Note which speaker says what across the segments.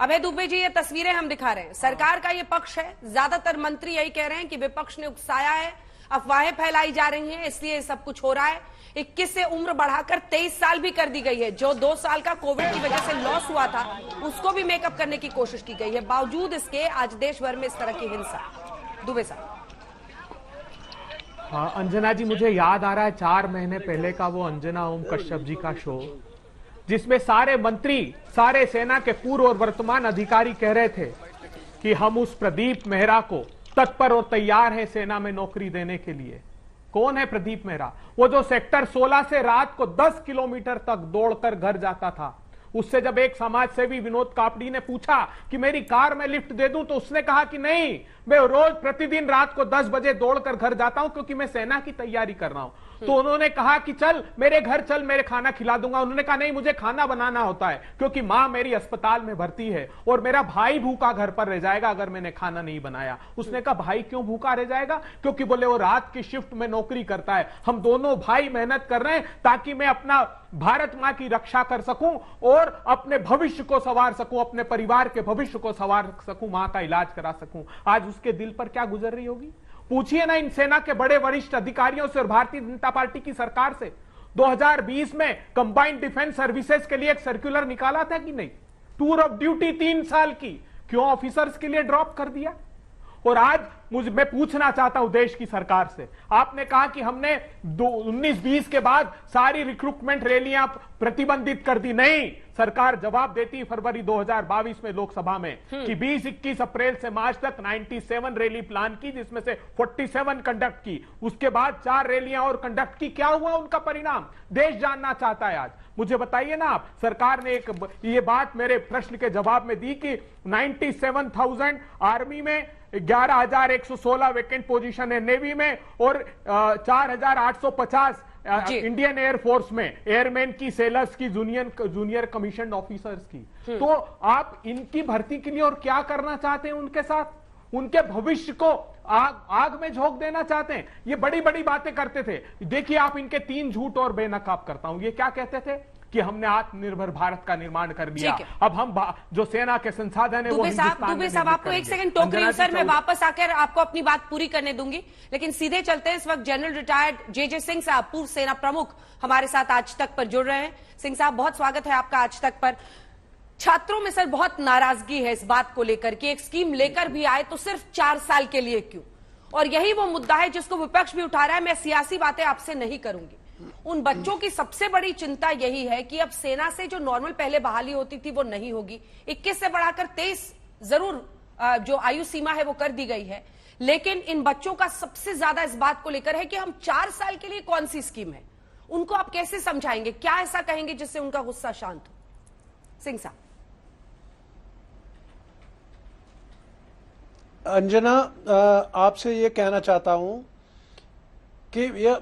Speaker 1: अभय दुबे जी, ये तस्वीरें हम दिखा रहे हैं, सरकार का ये पक्ष है। ज्यादातर मंत्री यही कह रहे हैं कि विपक्ष ने उकसाया है, अफवाहें फैलाई जा रही हैं, इसलिए ये सब कुछ हो रहा है। 21 से उम्र बढ़ाकर 23 साल भी कर दी गई है। जो 2 साल का कोविड की वजह से लॉस हुआ था, उसको भी मेकअप करने की कोशिश की गई है। बावजूद इसके आज देश भर में इस तरह की हिंसा। दुबे साहब।
Speaker 2: हाँ अंजना जी, मुझे याद आ रहा है 4 महीने पहले का वो अंजना ओम कश्यप जी का शो, जिसमें सारे मंत्री, सारे सेना के पूर्व और वर्तमान अधिकारी कह रहे थे कि हम उस प्रदीप मेहरा को तत्पर और तैयार है सेना में नौकरी देने के लिए। कौन है प्रदीप मेहरा? वो जो सेक्टर 16 से रात को 10 किलोमीटर तक दौड़कर घर जाता था। उससे जब एक समाज सेवी विनोद कापड़ी ने पूछा कि मेरी कार में लिफ्ट दे दूं, तो उसने कहा कि नहीं, मैं रोज प्रतिदिन रात को 10 बजे दौड़कर घर जाता हूं क्योंकि मैं सेना की तैयारी कर रहा हूं। तो उन्होंने कहा कि चल मेरे घर चल, मेरे खाना खिला दूंगा। उन्होंने कहा नहीं, मुझे खाना बनाना होता है क्योंकि मां मेरी अस्पताल में भर्ती है और मेरा भाई भूखा घर पर रह जाएगा अगर मैंने खाना नहीं बनाया। उसने कहा भाई क्यों भूखा रह जाएगा? क्योंकि बोले वो रात की शिफ्ट में नौकरी करता है, हम दोनों भाई मेहनत कर रहे हैं ताकि मैं अपना भारत मां की रक्षा कर सकूं और अपने भविष्य को संवार सकूं, अपने परिवार के भविष्य को संवार सकूं, मां का इलाज करा सकूं। आज उसके दिल पर क्या गुजर रही होगी? पूछिए ना इन सेना के बड़े वरिष्ठ अधिकारियों से और भारतीय जनता पार्टी की सरकार से। 2020 में कंबाइंड डिफेंस सर्विसेज के लिए एक सर्कुलर निकाला था कि नहीं? टूर ऑफ ड्यूटी 3 साल की, क्यों ऑफिसर्स के लिए ड्रॉप कर दिया? और आज मैं पूछना चाहता हूं देश की सरकार से, आपने कहा कि हमने 19-20 के बाद सारी रिक्रूटमेंट रैलियां प्रतिबंधित कर दी। नहीं, सरकार जवाब देती फरवरी 2022 में लोकसभा में कि 20-21 अप्रैल से मार्च तक 97 रैली प्लान की, जिसमें से 47 कंडक्ट की। उसके बाद 4 रैलियां और कंडक्ट की। क्या हुआ उनका परिणाम? देश जानना चाहता है आज। मुझे बताइए ना आप, सरकार ने एक ये बात मेरे प्रश्न के जवाब में दी कि 97,000 आर्मी में, 11,116 वैकेंट पोजीशन है नेवी में और 4,850 इंडियन एयरफोर्स में एयरमैन की, सेलर्स की, जूनियर कमीशन ऑफिसर्स की। तो आप इनकी भर्ती के लिए और क्या करना चाहते हैं उनके साथ? उनके भविष्य को आग में झोंक देना चाहते हैं। ये बड़ी बड़ी बातें करते थे। देखिए आप इनके 3 झूठ और बेनकाब करता हूं। ये क्या कहते थे कि हमने आत्मनिर्भर भारत का निर्माण कर दिया, अब हम जो सेना के संसाधन है वो हिंदुस्तान में।
Speaker 1: दुबे साहब, आपको एक सेकंड टोक रही हूं सर, मैं वापस आकर आपको अपनी बात पूरी करने दूंगी, लेकिन सीधे चलते हैं। इस वक्त जनरल रिटायर्ड जे सिंह साहब, पूर्व सेना प्रमुख, हमारे साथ आज तक पर जुड़ रहे हैं। सिंह साहब, बहुत स्वागत है आपका आज तक पर। छात्रों में सर बहुत नाराजगी है इस बात को लेकर कि एक स्कीम लेकर भी आए तो सिर्फ 4 साल के लिए क्यों? और यही वो मुद्दा है जिसको विपक्ष भी उठा रहा है। मैं सियासी बातें आपसे नहीं करूंगी। उन बच्चों की सबसे बड़ी चिंता यही है कि अब सेना से जो नॉर्मल पहले बहाली होती थी वो नहीं होगी। 21 से बढ़ाकर 23 जरूर जो आयु सीमा है वो कर दी गई है, लेकिन इन बच्चों का सबसे ज्यादा इस बात को लेकर है कि हम 4 साल के लिए कौन सी स्कीम है। उनको आप कैसे समझाएंगे? क्या ऐसा कहेंगे जिससे उनका गुस्सा शांत हो? सिंह साहब।
Speaker 3: अंजना, आपसे ये कहना चाहता हूं कि यह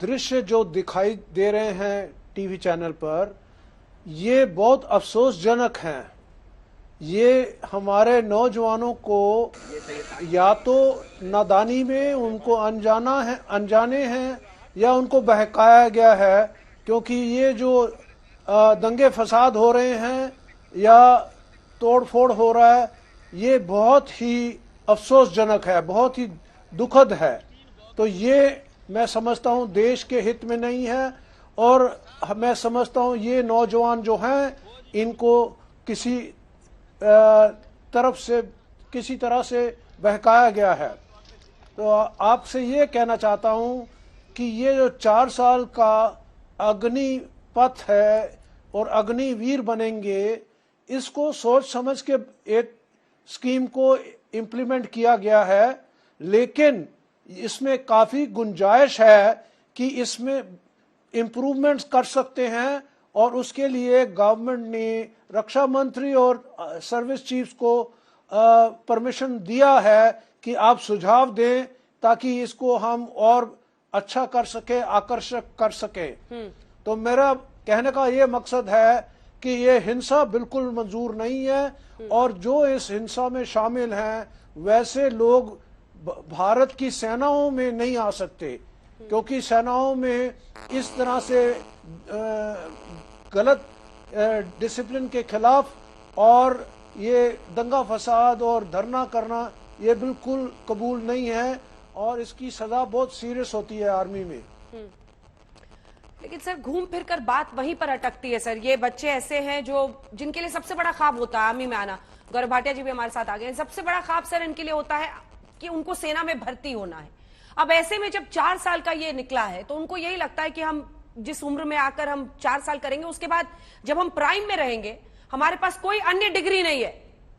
Speaker 3: दृश्य जो दिखाई दे रहे हैं टीवी चैनल पर, ये बहुत अफसोसजनक हैं। ये हमारे नौजवानों को या तो नादानी में उनको अनजाने हैं या उनको बहकाया गया है, क्योंकि ये जो दंगे फसाद हो रहे हैं या तोड़फोड़ हो रहा है, ये बहुत ही अफसोसजनक है, बहुत ही दुखद है। तो ये मैं समझता हूं देश के हित में नहीं है और मैं समझता हूं ये नौजवान जो हैं इनको किसी तरह से बहकाया गया है। तो आपसे ये कहना चाहता हूं कि ये जो 4 साल का अग्निपथ है और अग्निवीर बनेंगे, इसको सोच समझ के एक स्कीम को इम्प्लीमेंट किया गया है, लेकिन इसमें काफी गुंजाइश है कि इसमें इम्प्रूवमेंट्स कर सकते हैं और उसके लिए गवर्नमेंट ने रक्षा मंत्री और सर्विस चीफ्स को परमिशन दिया है कि आप सुझाव दें ताकि इसको हम और अच्छा कर सके, आकर्षक कर सके। तो मेरा कहने का ये मकसद है कि ये हिंसा बिल्कुल मंजूर नहीं है और जो इस हिंसा में शामिल हैं वैसे लोग भारत की सेनाओं में नहीं आ सकते, क्योंकि सेनाओं में इस तरह से गलत डिसिप्लिन के खिलाफ और ये दंगा फसाद और धरना करना ये बिल्कुल कबूल नहीं है और इसकी सजा बहुत सीरियस होती है आर्मी में।
Speaker 1: लेकिन सर घूम फिर कर बात वहीं पर अटकती है सर। ये बच्चे ऐसे हैं जो जिनके लिए सबसे बड़ा ख्वाब होता है आर्मी में आना। गौरव भाटिया जी भी हमारे साथ आ गए। सबसे बड़ा ख्वाब सर इनके लिए होता है कि उनको सेना में भर्ती होना है। अब ऐसे में जब 4 साल का ये निकला है तो उनको यही लगता है कि हम जिस उम्र में आकर हम 4 साल करेंगे, उसके बाद जब हम प्राइम में रहेंगे हमारे पास कोई अन्य डिग्री नहीं है,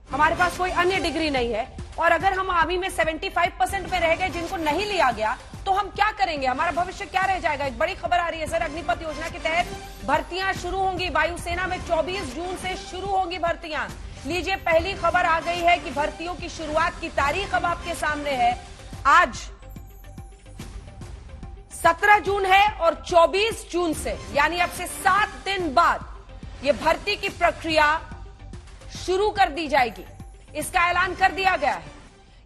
Speaker 1: हमारे पास कोई अन्य डिग्री नहीं है। और अगर हम आर्मी में 75% में रह गए जिनको नहीं लिया गया तो हम क्या करेंगे, हमारा भविष्य क्या रह जाएगा। एक बड़ी खबर आ रही है सर, अग्निपथ योजना के तहत भर्तियां शुरू होंगी। वायुसेना में 24 जून से शुरू होंगी भर्तियां। लीजिए पहली खबर आ गई है कि भर्तियों की शुरुआत की तारीख अब आपके सामने है। आज 17 जून है और 24 जून से यानी अब से 7 दिन बाद ये भर्ती की प्रक्रिया शुरू कर दी जाएगी। इसका ऐलान कर दिया गया है।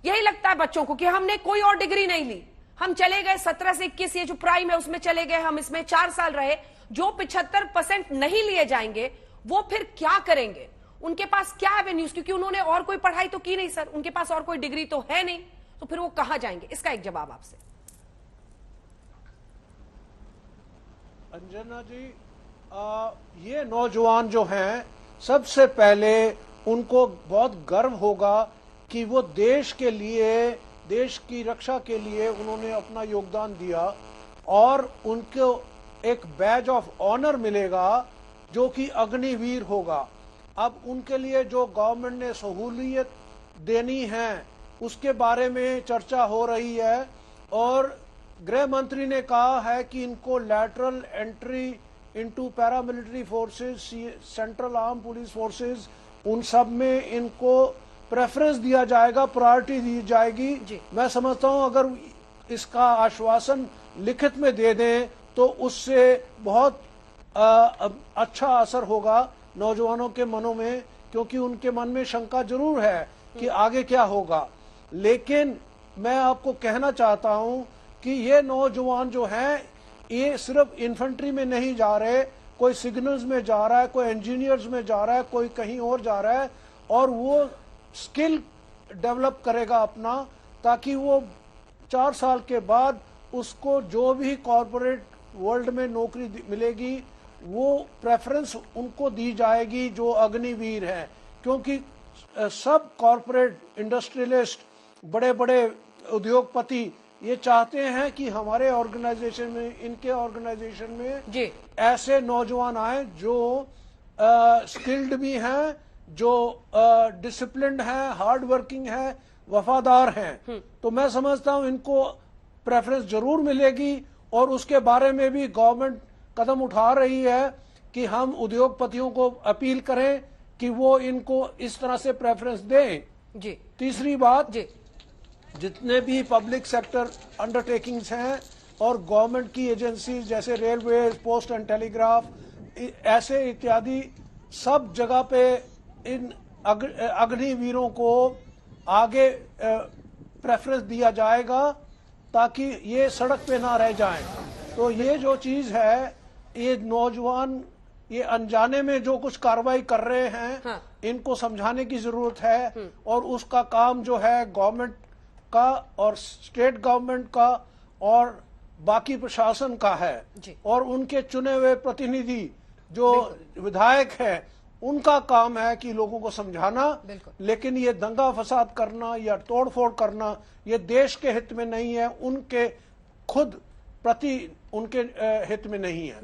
Speaker 1: यही लगता है बच्चों को कि हमने कोई और डिग्री नहीं ली, हम चले गए 17 से 21, ये जो प्राइम है उसमें चले गए, हम इसमें 4 साल रहे। जो 75% नहीं लिए जाएंगे वो फिर क्या करेंगे, उनके पास क्या एवेन्यूज, क्योंकि उन्होंने और कोई पढ़ाई तो की नहीं सर, उनके पास और कोई डिग्री तो है नहीं, तो फिर वो कहां जाएंगे। इसका एक जवाब आपसे।
Speaker 3: अंजना जी, ये नौजवान जो हैं सबसे पहले उनको बहुत गर्व होगा कि वो देश के लिए, देश की रक्षा के लिए उन्होंने अपना योगदान दिया और उनको एक बैज ऑफ ऑनर मिलेगा जो कि अग्निवीर होगा। अब उनके लिए जो गवर्नमेंट ने सहूलियत देनी है उसके बारे में चर्चा हो रही है और गृह मंत्री ने कहा है कि इनको lateral entry into paramilitary forces, central arm police forces, उन सब में इनको प्रेफरेंस दिया जाएगा, प्रायोरिटी दी जाएगी। मैं समझता हूं अगर इसका आश्वासन लिखित में दे दें तो उससे बहुत अच्छा असर होगा नौजवानों के मनों में, क्योंकि उनके मन में शंका जरूर है कि आगे क्या होगा। लेकिन मैं आपको कहना चाहता हूं कि ये नौजवान जो हैं ये सिर्फ इन्फेंट्री में नहीं जा रहे, कोई सिग्नल्स में जा रहा है, कोई इंजीनियर्स में जा रहा है, कोई कहीं और जा रहा है और वो स्किल डेवलप करेगा अपना, ताकि वो 4 साल के बाद उसको जो भी कॉरपोरेट वर्ल्ड में नौकरी मिलेगी वो प्रेफरेंस उनको दी जाएगी जो अग्निवीर हैं। क्योंकि सब कॉरपोरेट इंडस्ट्रियलिस्ट, बड़े बड़े उद्योगपति ये चाहते हैं कि हमारे ऑर्गेनाइजेशन में, इनके ऑर्गेनाइजेशन में जी ऐसे नौजवान आए जो स्किल्ड भी हैं, जो डिसिप्लिन्ड हैं, हार्ड वर्किंग हैं, वफादार हैं। तो मैं समझता हूं इनको प्रेफरेंस जरूर मिलेगी और उसके बारे में भी गवर्नमेंट कदम उठा रही है कि हम उद्योगपतियों को अपील करें कि वो इनको इस तरह से प्रेफरेंस दें।
Speaker 1: जी
Speaker 3: तीसरी बात, जी जितने भी पब्लिक सेक्टर अंडरटेकिंग्स हैं और गवर्नमेंट की एजेंसीज जैसे रेलवे, पोस्ट एंड टेलीग्राफ, ऐसे इत्यादि सब जगह पे इन अग्निवीरों को आगे प्रेफरेंस दिया जाएगा ताकि ये सड़क पे ना रह जाएं। तो ये जो चीज है, ये नौजवान ये अनजाने में जो कुछ कार्रवाई कर रहे हैं, हाँ। इनको समझाने की जरूरत है और उसका काम जो है गवर्नमेंट का और स्टेट गवर्नमेंट का और बाकी प्रशासन का है और उनके चुने हुए प्रतिनिधि जो विधायक हैं उनका काम है कि लोगों को समझाना। लेकिन ये दंगा फसाद करना या तोड़फोड़ करना ये देश के हित में नहीं है, उनके खुद प्रति उनके हित में नहीं है।